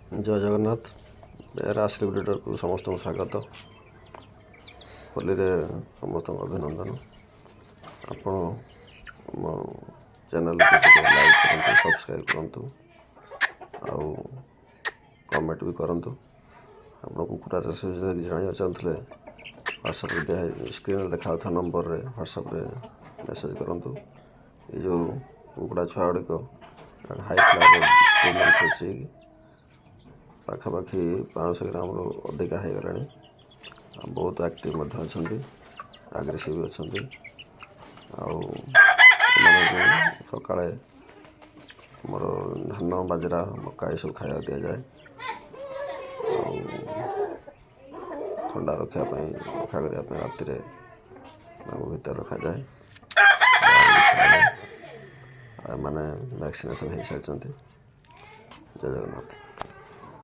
जय जगन्नाथ रास लिब्रेटर को समस्त स्वागत होली रे समस्त अभिनंदन। आपण चैनल को लाइक करंतु सब्सक्राइब करंतु आउ कमेंट भी करंतु। आपण कुकुड़ा चाष विषय जाना चाहते व्हाट्सएप स्क्रीन देखा था नंबर रे व्हाट्सएप रे मेसेज करंतु। ये जो कुकुड़ा छुआ गुड़िक हाई फ्लावर अच्छी पाखापाखि 500 ग्राम अधिका हो गला। बहुत एक्टिव अच्छा आग्रेसिव अच्छा सका मोर धान बाजरा मका ये सब खाया दि जाए। ठंडा रखापी रखा करने राति भर रखा जाए। मैंने वैक्सीनेशन हो सारी। जय जगन्नाथ।